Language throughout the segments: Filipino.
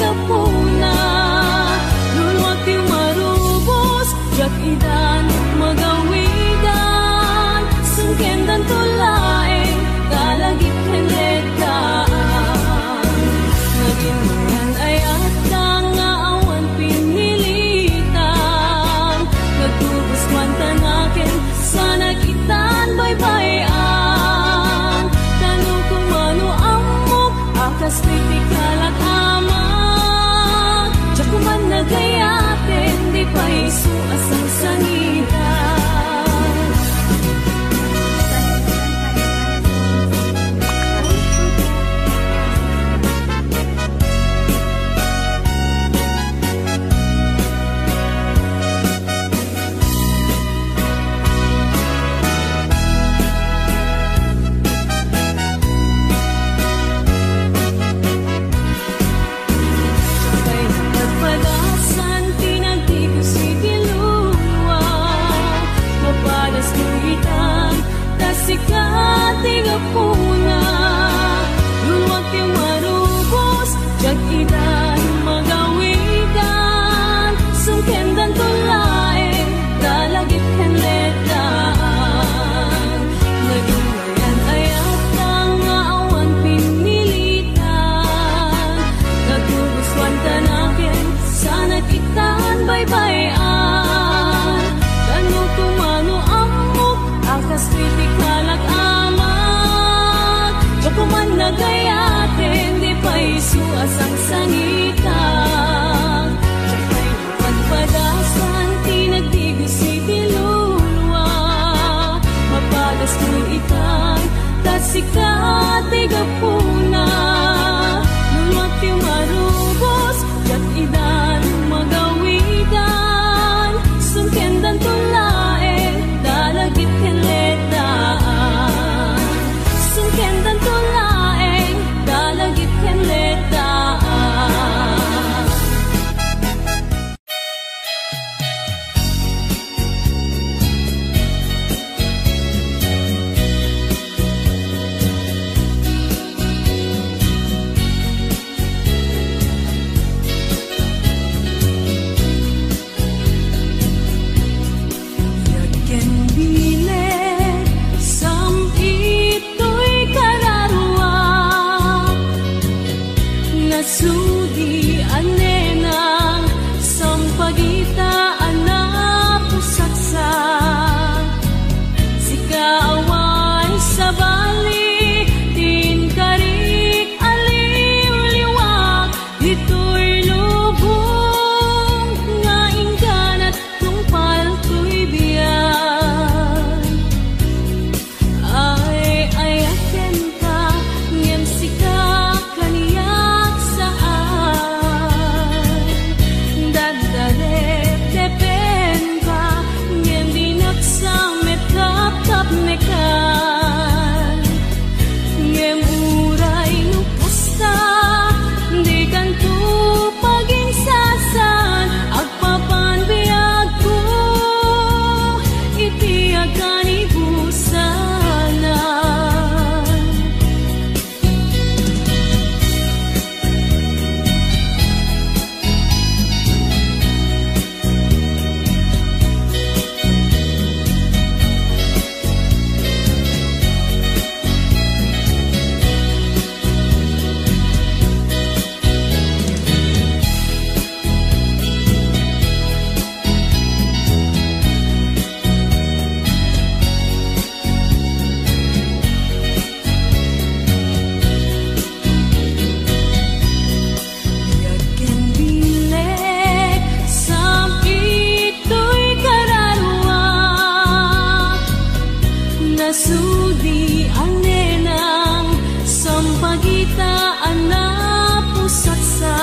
gapuna luluwag ti marubos jak idan magawidan sungkendan tulaeng kalagit henletaan naging mayan ay atang nga awan pinilitan nagtubos man tanakin sa nagitan baybayan tanong kung mano amok akas titikalat aman jak kuman nagayatin di pa isu asang sangitan sikati gapuna luluwag ti marubos jag idan magawidan sungkendan tulaeng dalagit henletaan naging mayan ay atang nga awan pinilitan nagtubuswan tanakin sa nagitan baybayan tanong kung ano amok akas titikalak amat jak kuman nagayatin di pa isu asang sangitan jak pa'y napagpadasan tinagtigos si tilulwa mapadas ko itan tasikati gapuna luluwag ti marubos jak idan magawidan sungkendan tulaeng dalagit henletaan sungkendan tulaeng dalagit henletaan sudi anenang sampagitaan na pusaksa sikaawan sa bali tin karik aliw-liwag dito'y lubong nga ingganat tungpal ko'y biyan ay ayaken ka ngem sika kaniya mekan ngem uray no pusta di kanto paginsasan agpapan biag ko iti agan ibusanan sudi anenang sampagitaan na pusaksa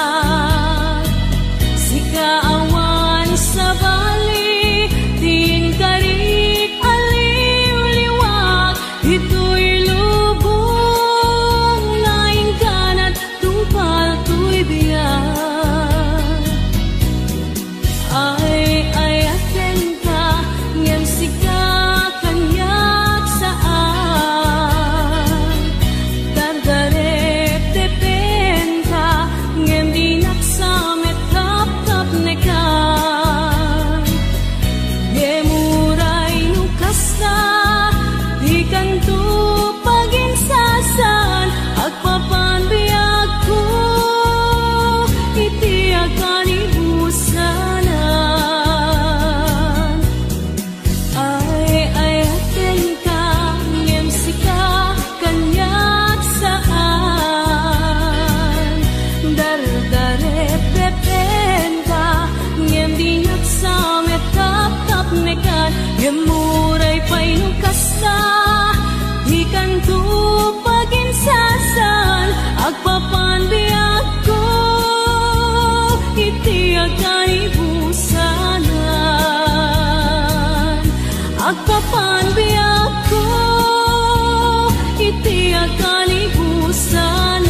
sikaawan sa bali tin karik aliw-liwag ito'y lubong na ingganat tungpal ko'y biyan ay ayaten ka ngem sika ngem di naksa papan biyak ko iti akalibusanan.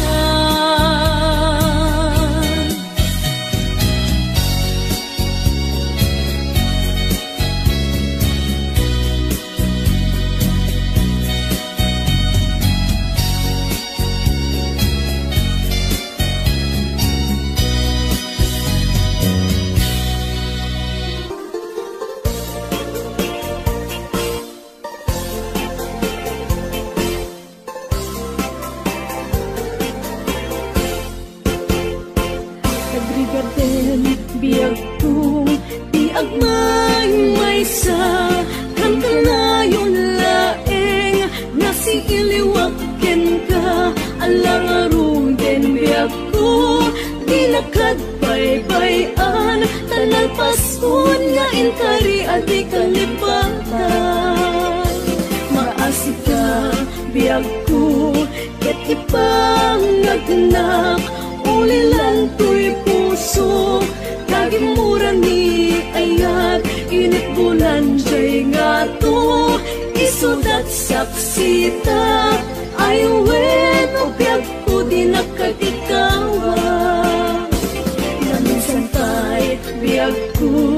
Nagrigaden biyag ko di agmay maysa kan kanayon laeng nasi iliwaken ka alang aruden biyag ko di lakad baybayan tanan paskon nga inkari adi kalipatan maasik ka biyag ko ket ipangagnak ulilan to'y puso kagimura ni ayat init bulan jay nga to isudat saksita aywen o biyag ko di nakatikawa naminsan tay biyag ko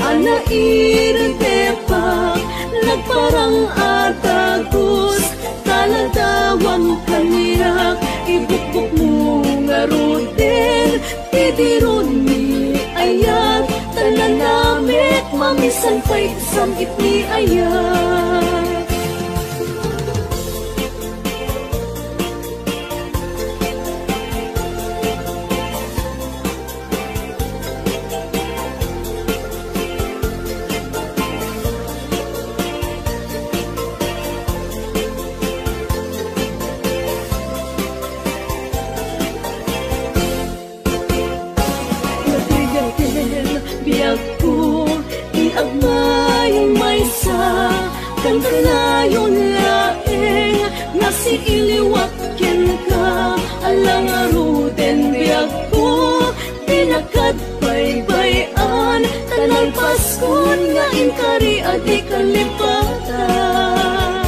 anairang tepak nagparang atagos taladawang kanirak ibukbuk mo ngarutin tidirun ni ayat tanan namit mamisan pa'y samit ni ayat. Biyag ko di agmay maysa kan kanayon laeng nasi iliwaken ka alang aruden biyag ko di nakad baybayan tanan paskon nga inkari adi kalipatan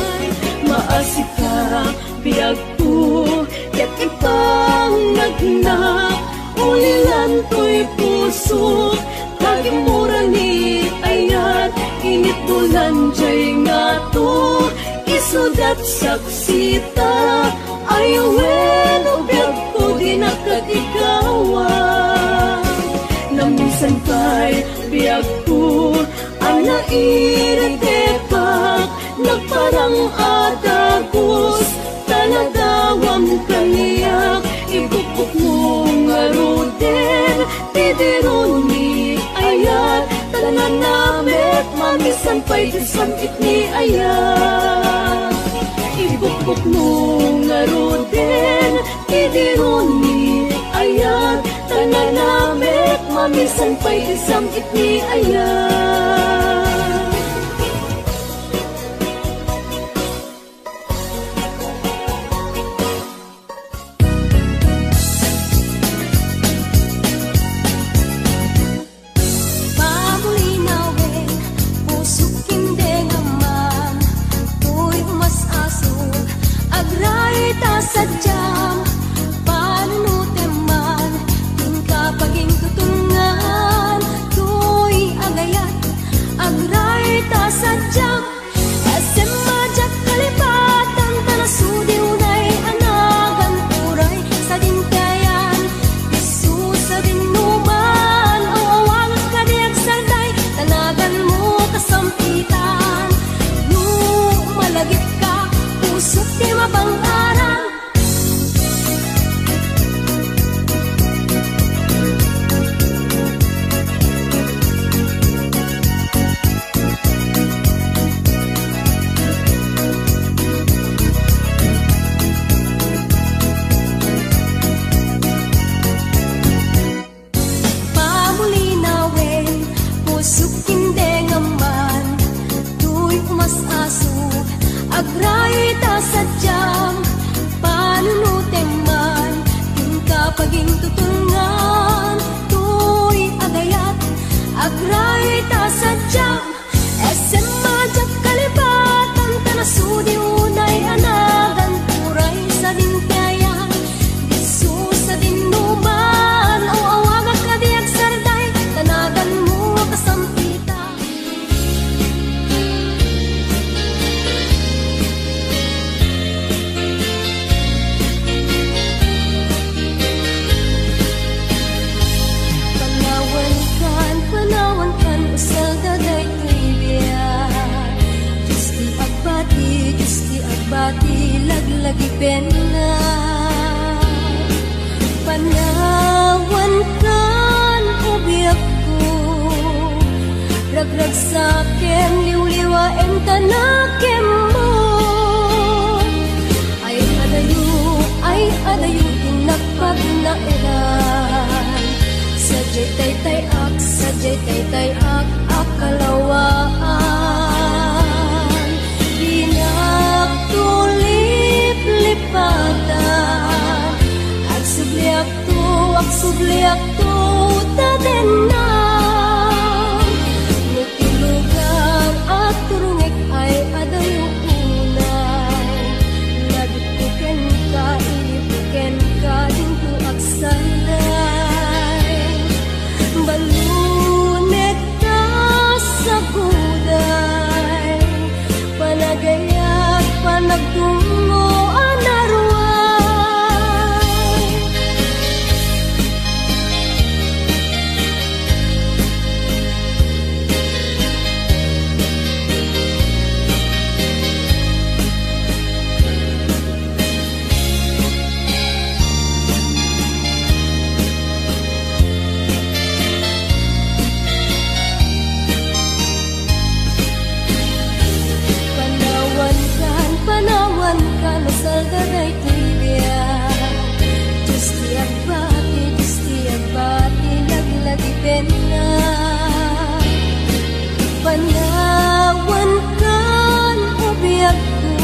maasik ka biyag ko ket ipangagnak ulilan to'y puso kagimura ni ayat init bulan jay nga to isudat saksita ayawen o biyag ko di nakatikawa naminsan pa'y biyag ko anairan tepak nagparang atagos taladawang kaniyak ibukbuk mo ngarutin tidirun ni ayat tanan namit mamisan pa'y samit ni ayat ibukbuk mo ngarutin tidirun ni ayat tanan namit mamisan pa'y samit ni ayat. Sadyang panunuteman tingka paging tutungan tuy agayat agray ta sadyang asem majak kalipatan tanasudiw na'y anagan puray sa dinkayan isu sa dinuman ang awang kadiag salday tanagan mo kasampitan no malagit ka pusok di mabang-aran. Agray ta sadyang panunuteman tingka paging tutungan tuy agayat agray ta sadyang esem majak kalip ti laglagipin na panawan kan ubiyak ko ragrag sakin liwliwain tanakim mo ay adayo tinakpag na ilan sadyay tay ak akalawaan lipatan agsubliak to taden na nutilugar at turungik ay adayo unay ladupuken ka ilipuken ka dinto agsanday balunet ka sa guday panagayat panagtungo saldaday tibiya Justi agbati naglagipin na panawan kan ubiyak ko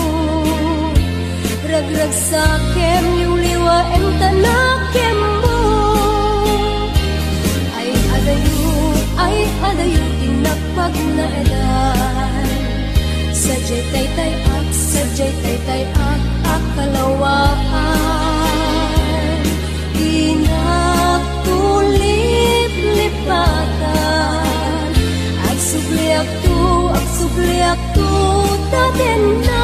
ragrag sakem liwliwain tanakim mo ay adayo tinakpag na edan sadyay tay ak akalawaan lipatan agsubliak to taden na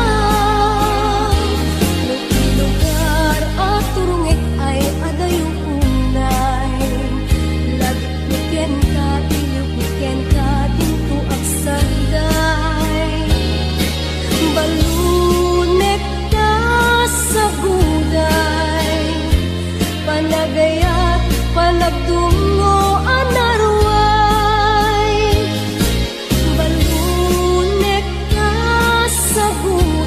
lugar at turungik ay adayo unay lagpuken ka ilupuken ka dinto agsanday balunek ka sa guday panagayat panagtungo anarway balunek ka sa guday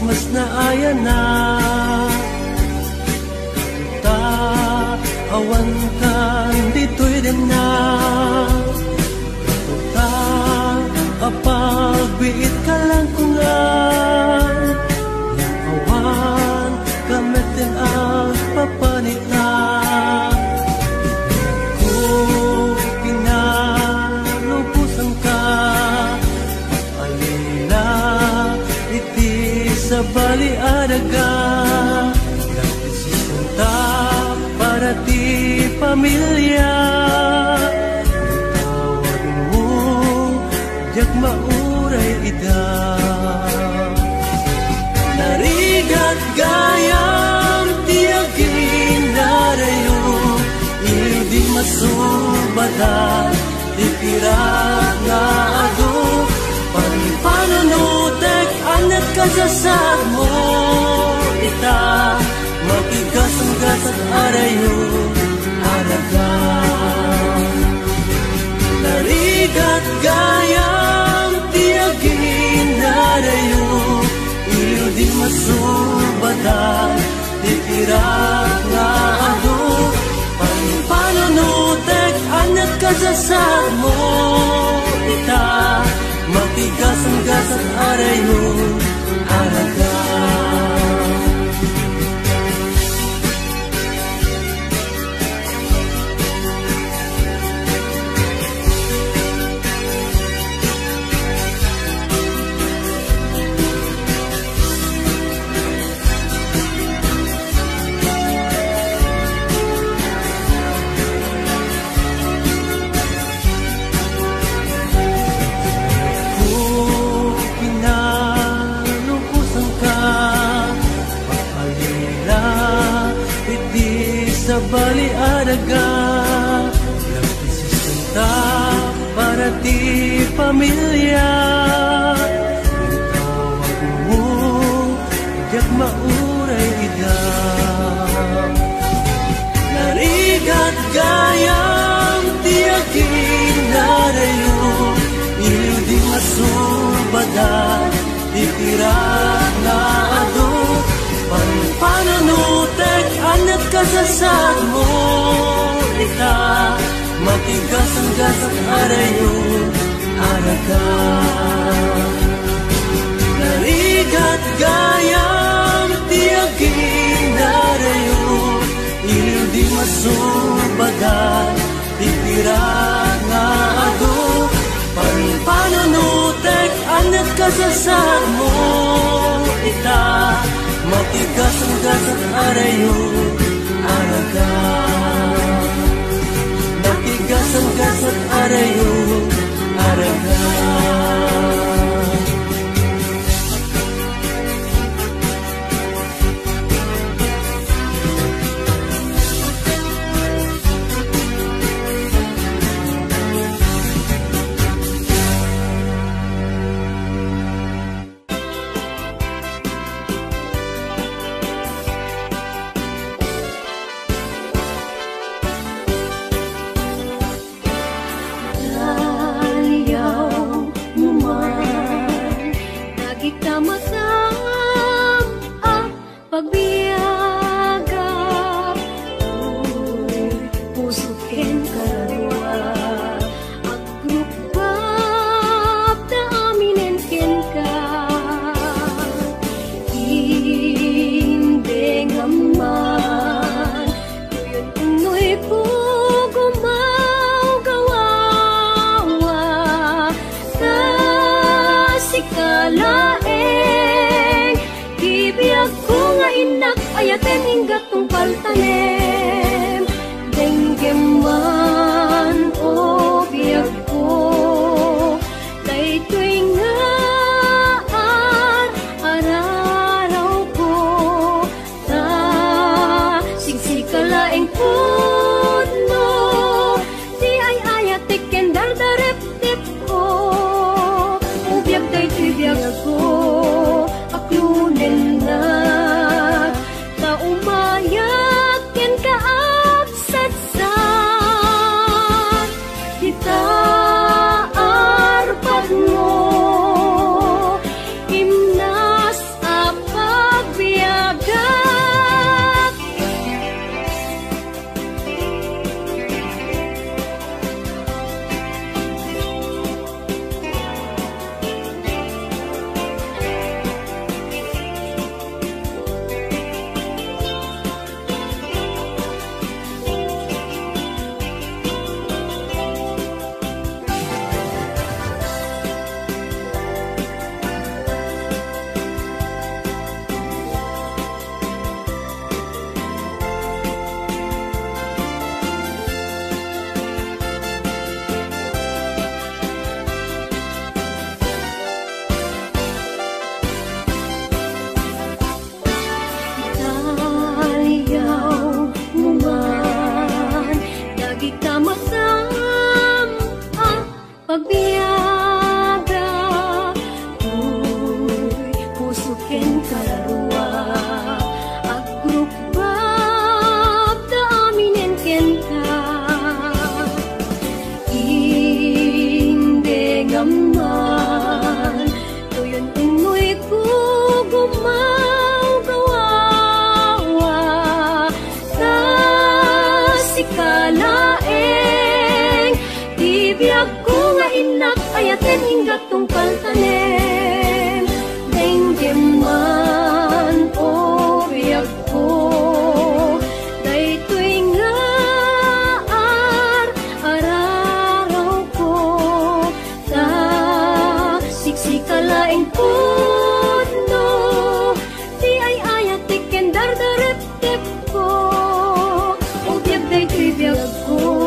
mas na ayan na ta awan kan dito'y din na ta kapag biit ka lang kungan yang awan kamitin ang papanit na kung pinalupusan ka alila iti sa baliadaga nagsisinta para ti pamilya tawag mo jak mauray ida narigat gayam tiagin narayo hindi masubadan ipirat na ado panunutek anat kasasad mo ita matigas ang gasat arayo araga narigat gayam tiagin narayo iliw di masubadan ipirat na ado panunutek anat kasasad mo ita matigas ang gasat arayo araga sa baliadaga nagsisinta para ti pamilya tawag mo jak mauray ida narigat gayam tiagin narayo iliw di masubadan ipirat na ado panunutek anat kasasad mo ita matigas ang gasat arayo araga narigat gayam tiagin narayo iliw di masubadan ipirat na ado panunutek anat kasasad mo ita matigas ang gasat arayo araga matigas ang gasat arayo araga Kalaeng, ibiyag ko nga ina ken kalarua agrupab da aminen kenta indengaman tuyon unoy ko gumaw gawawa ta sikalaeng tibiyag ko nga inak ayaten hingga tungkal tanem denggeman o biyag ko daytoy nga araraw ko ta siksikalaeng puno di ay ayatik ken dardarep-tep ko o biyag daytoy biyag ko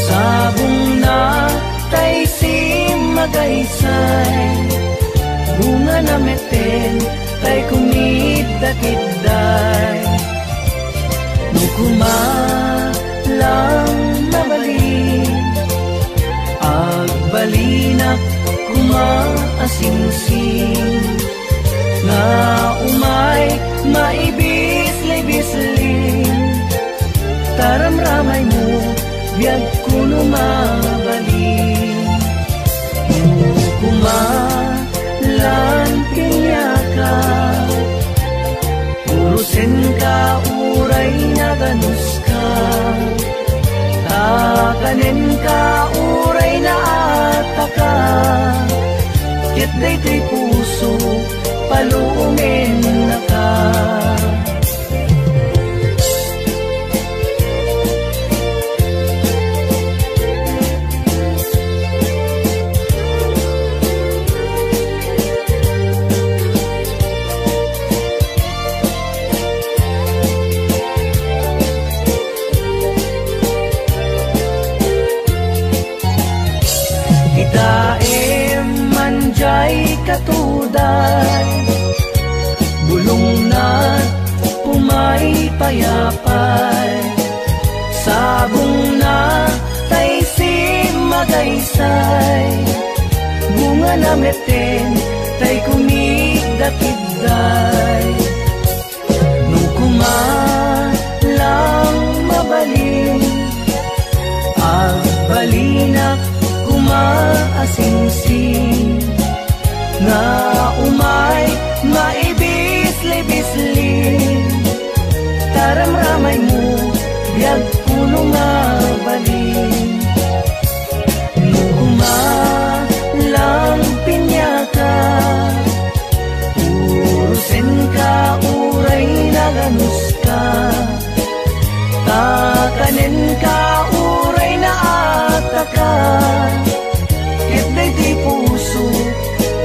Sabong na tay si magaysay bunga na nameten tay kumid dakidday Nukuma lang nabalin Agbalinak kumaasingsing Nga umay maibis-libisling Taramramay mo biyag kuno mabalin Nukuma lan pinyaka Urusin ka uray na ganus ka Takanin ka uray na ataka Ket daytoy puso palungin na ka Katuday bulong na pumay payapay sabong na tay si magaysay bunga na meten tay kumigdakidday nukuma lang mabalin agbalinak kumaasingsing Nga umay maibis-libisling Taramramay mo biyag puno nga balin Nukuma lang pinyaka Urusin ka uray na ganus ka Takanin ka uray na ataka Ket daytoy puso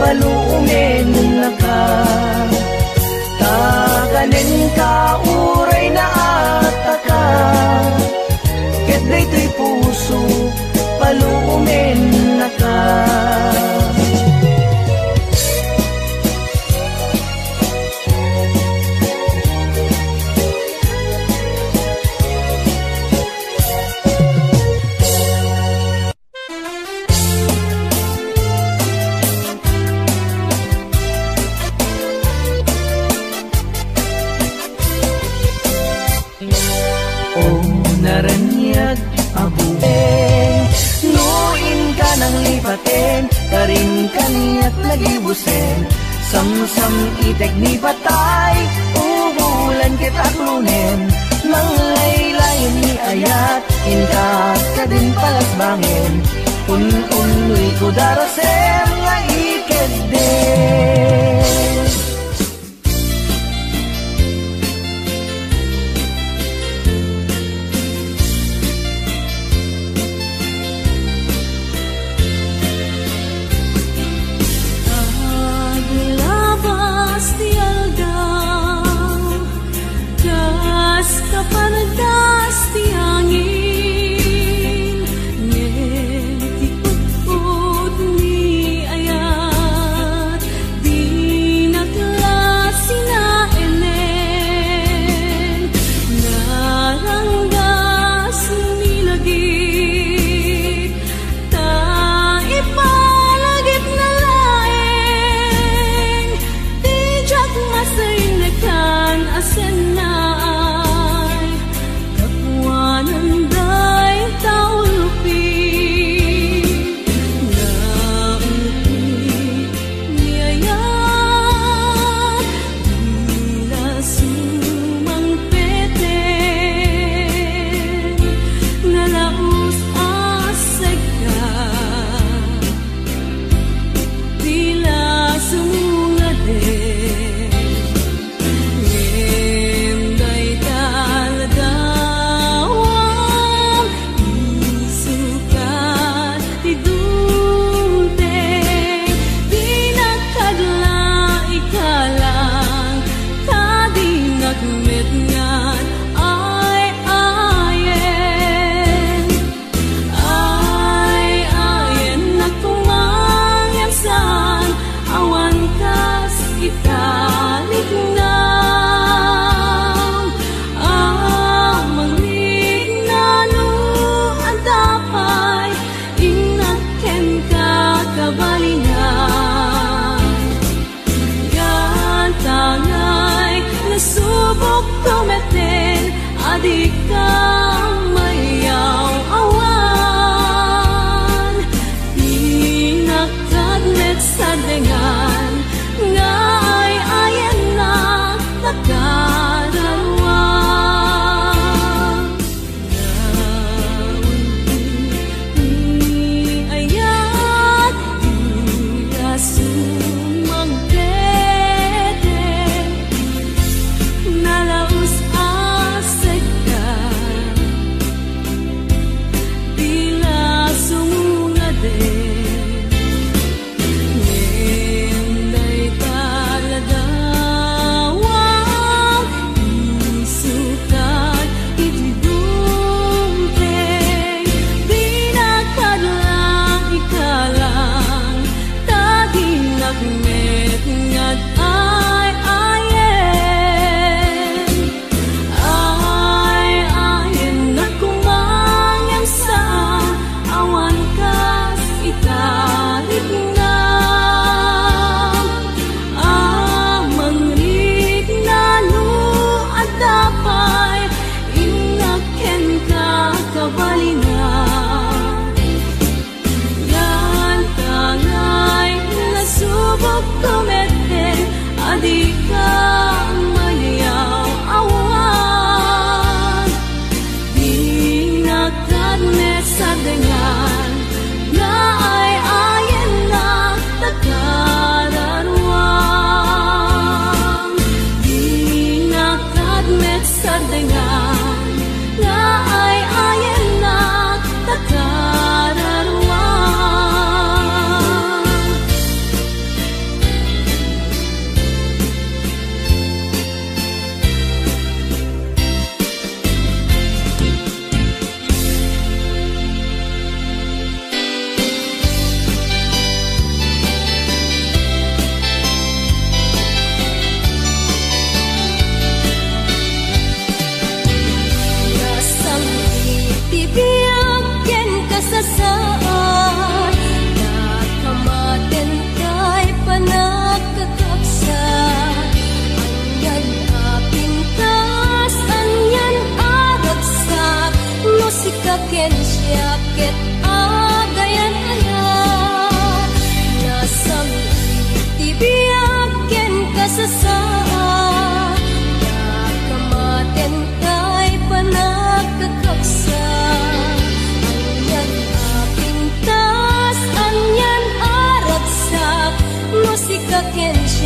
palungin na ka Takanin ka uray na ataka Ket daytoy puso palungin na ka naranyag abubeng Nuin ka ng lipaten Karin kaniat nagibusen Samsam itek ni patay Ubulan kita klunen Nang laylayan ni ayat Inkat ka din palasbangin Un-unuy ko darasem nga iked din Kapanagas ti angin Ngen ti utod ni ayat Di naklasi na enen Naranggas nilagi Ta ipalagip na laeng Di jak masay nekan asen na Nanday taulupi Naupi niyayat Bila sumang peten Nalaus asegka Bila sumungade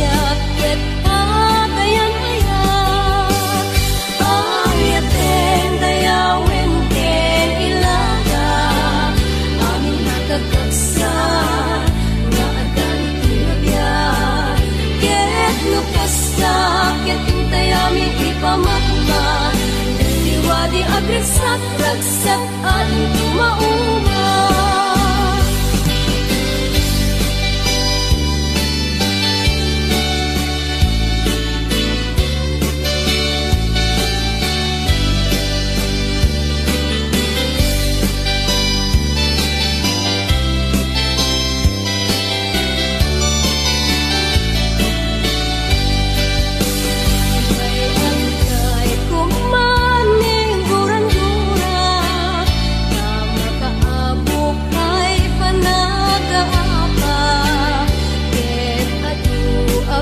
siya ket pagayan-ayan. Ayaten dayawin ken ilaga, amin nakagkagsan nga adan tinabyan. Ket lukasa ket intay amin ipamakma, liwadi agregsat ragsat ating tumauma.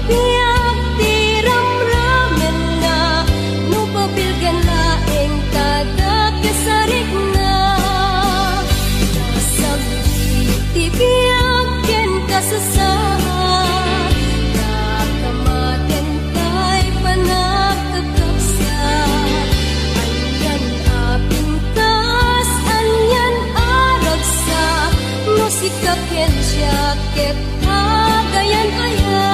Biyak tiram-ramen na, nupabilgan laeng kada kasarik na. Nasabit tibiyak ken kasasahan, kakamaten kay panagkakapsa. Anyan apintas, anyan aragsa, musika ken jacket kagayan-ayan.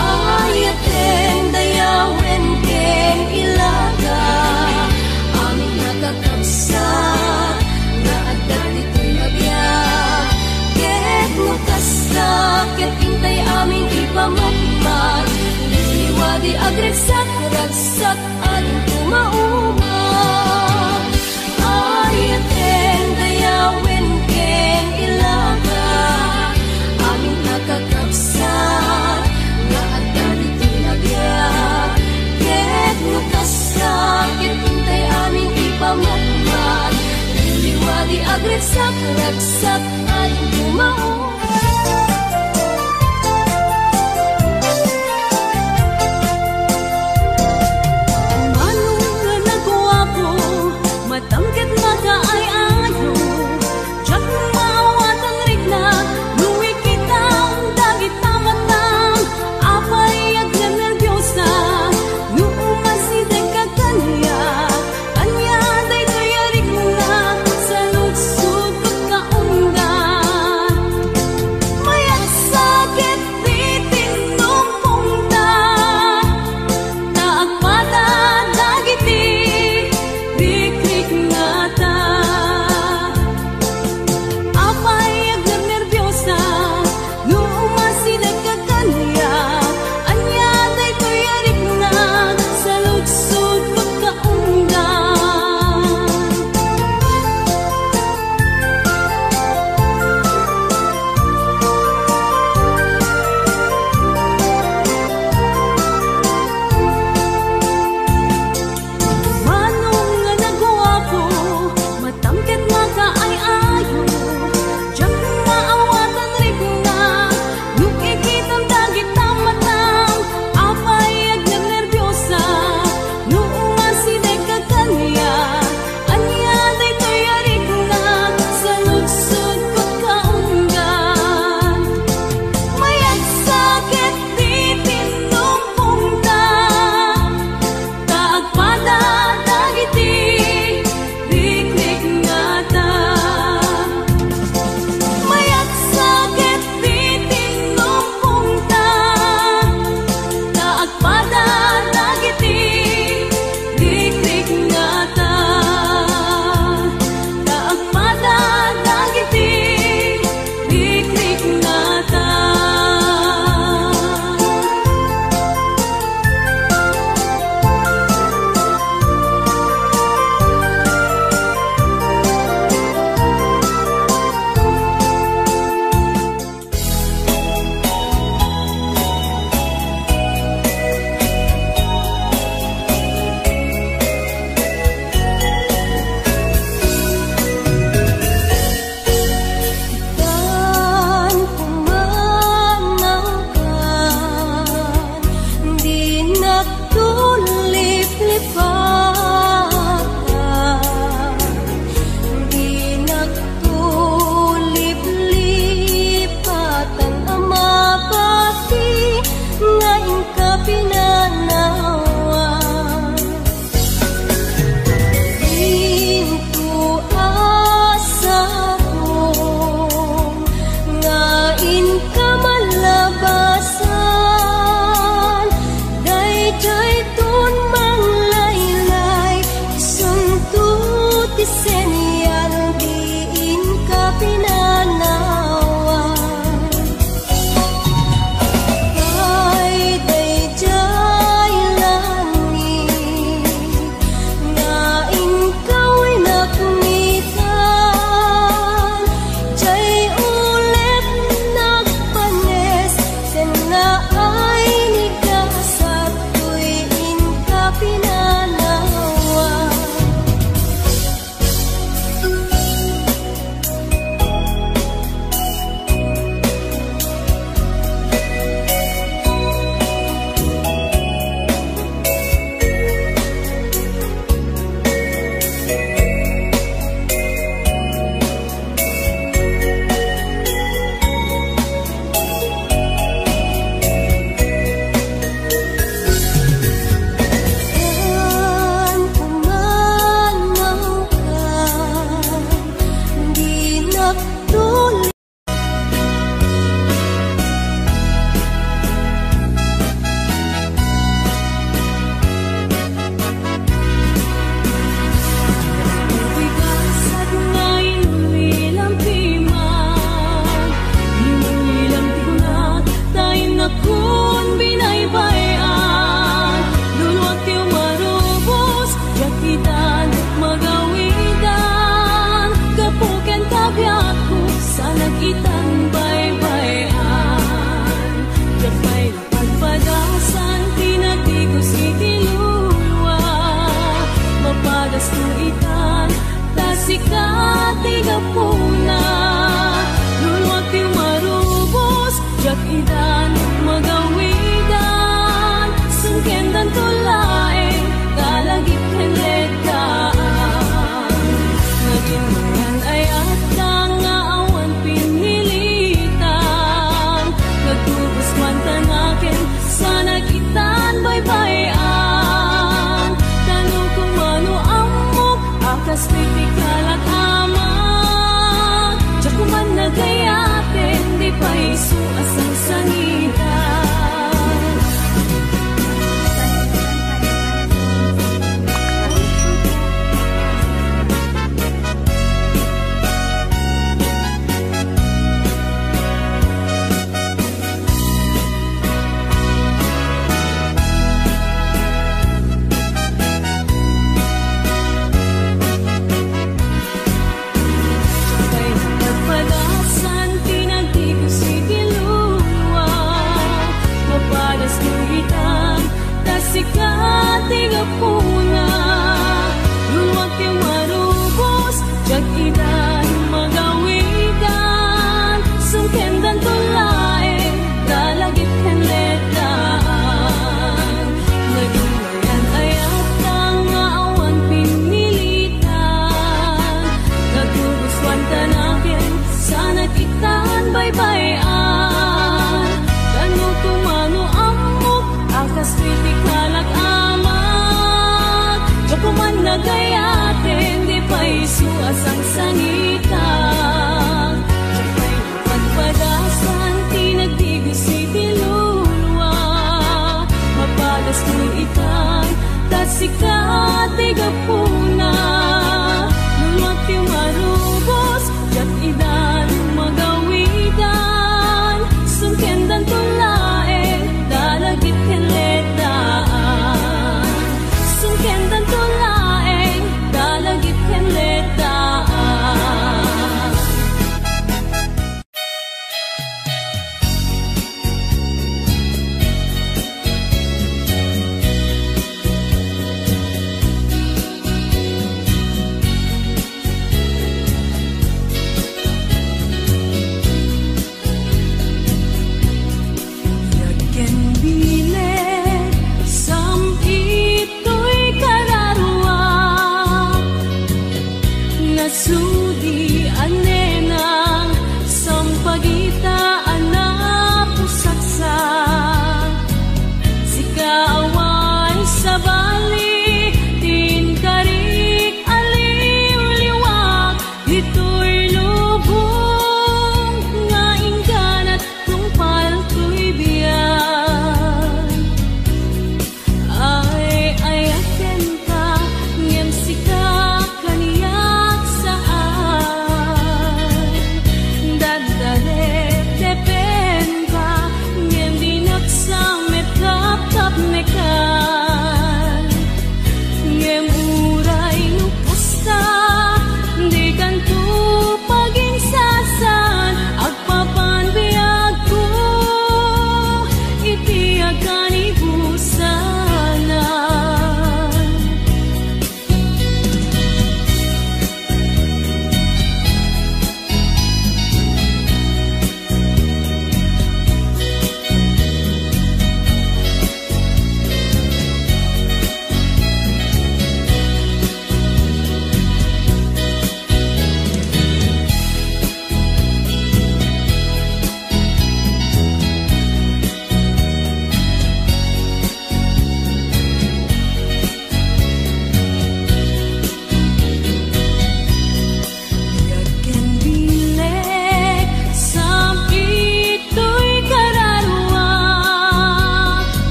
Ayaten dayawin ken ilaga, amin nakakabsat nga adda dito'y abiyag. Ket mukasta ket intay amin ipamakmat, liwadi agregsat ragsat ating tumauma. Ayaten dayawin ken ilaga, amin nakakabsat nga adda dito'y abiyag. Ket lukasa ket intay aming ipamakmat, liwadi agregsat ragsat ating tumauma. Manong nga nagawa ko, matamket makaay-ayo, diyak maawat ang rigna, luwi kita ang dagit tamatang, apay agyan nervyosa, nuumasiday ka kanya, kanya day to'y arik mo na, sa lugsog pagkaundan. ay nikasat tuwin ka pinanawa.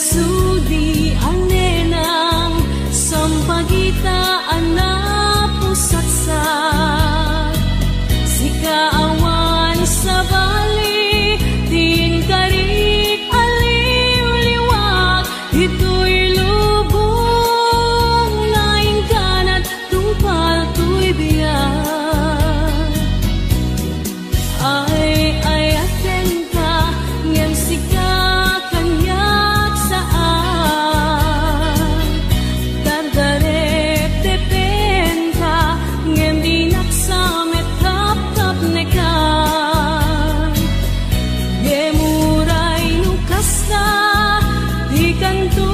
sudi anenang sampagitaan na pusatsa sikaawan sa bali din karik aliw-liwak ito'y lubong laing kanat tupal to'y biyak ay aten ka ngem sika kanyak saan dardarep tepen ka ngem dinak samet tap nekan gemuray nukasta di kanto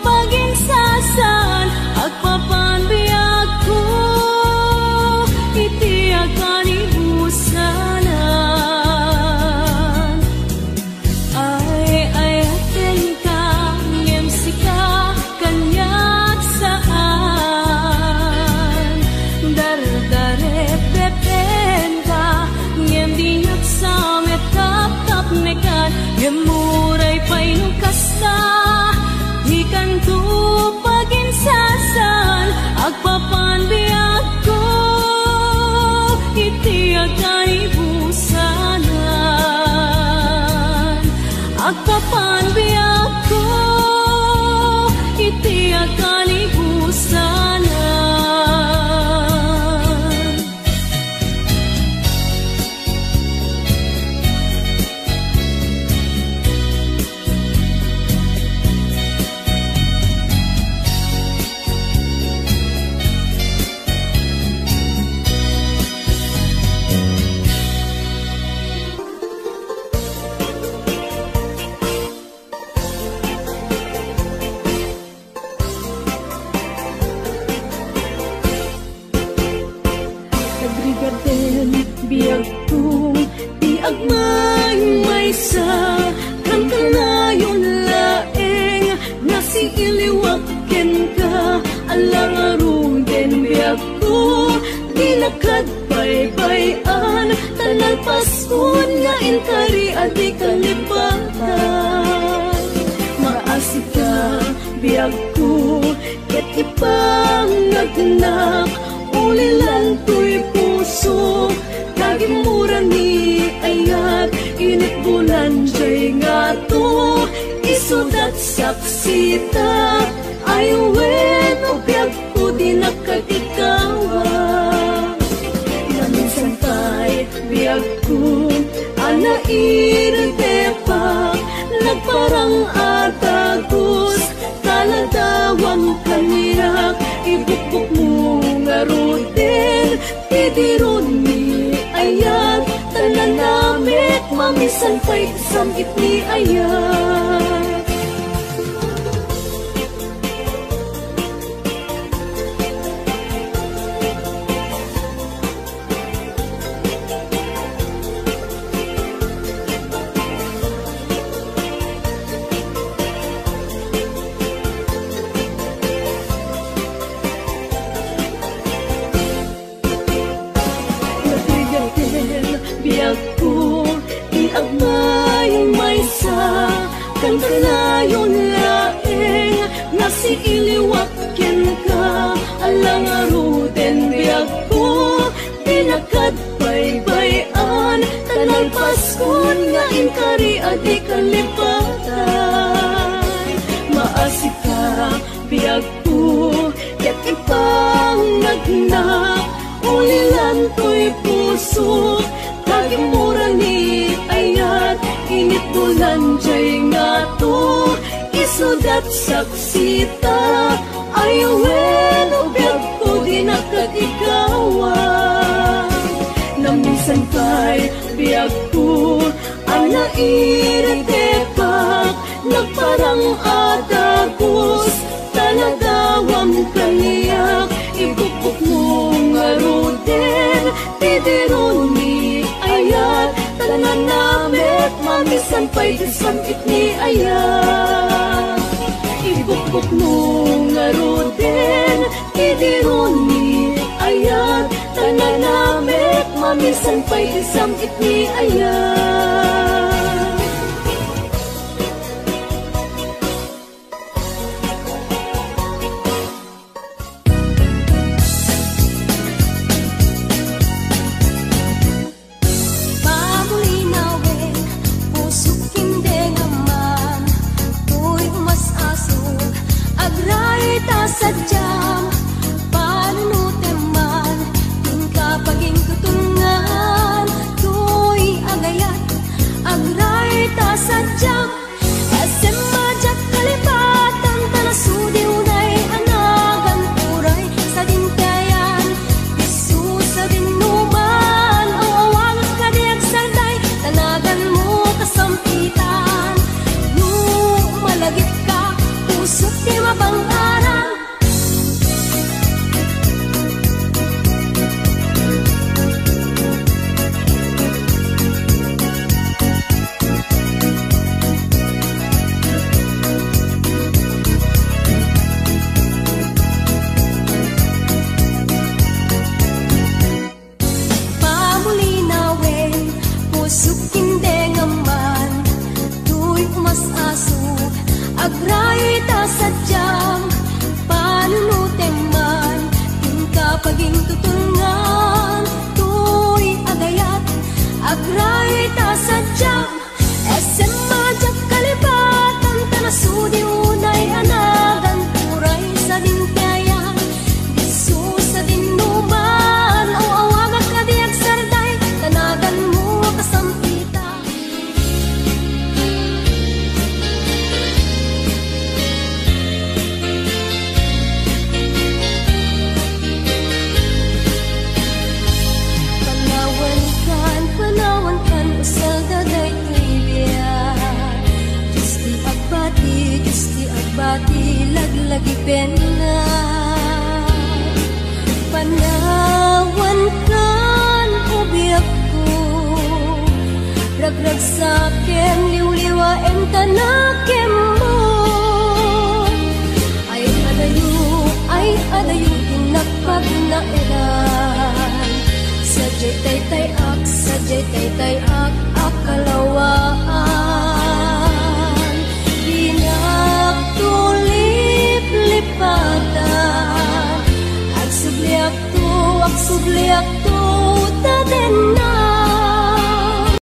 paginsasan agpapan biyak ko iti akan ibusanan ay aten ka ngem sika kanyak saan dardarep tepen ka ngem dinak samet tap nekan gemuray pay nukasta di kanto paginsasan agpapan biyak ko iti akan ibusanan agpapan biyak ko iti akan ibusanan. Nagrigaden biyag kong di agmay maysa kang kanayon laeng nasiiliwaken ka alang aruden biyag ko di nakadbaybayan tanan paskon nga inkari adi kalipatan maasik ka biyag ko ket ipangagnak ulilan to'y puso kagimuran ni ayat init bulan jay nga to isudat saksita aywen o biyag ko di nakatikawa naminsan tay biyag ko anairitepak nagparang atagos taladawang kanirak ibukbuk mo nga ruten tidirun ni ayat tanan namit mamisan pa'y samgit ni ayat biyag ko iagmay maysa kang kanayon laeng nasiiliwaken ka alang aruden biyag ko pinakadbaybayan tanan paskon nga inkari adi kalipatan maasik ka biyag ko ket ipangagnak ulilan to'y puso kagimuran ni ayat init bulan jay nga to isudat saksita aywen o biyag ko di nakatikawa namisan pa'y biyag ko anairitepak nagparang atagos taladawang kaniyak ibukbuk mo nga ruden tidirun ni ayat tanan namit mamisan pa'y samit ni ayat ibukbuk mo nga ruden tidirun ni ayat tanan namit mamisan pa'y samit ni ayat mas aso agray ta sadyang panunutem man tingka paging tutulngan tuy agayat agray ta sadyang SM majak kalibatan tanasudi unay anagan turay sa dintayan disu sa dinuman o awagan ka diag sarday tanagan mo kasampita panawan kan usal daday tuibya Justi agbati laglagi pena panawan kan ubiak ko ragrag saken liwliwaen tanakem mo ay adayo tinakpag na eran Sajay tay ak akalawaan Dinagtulip lipatan Agsubliak tu taden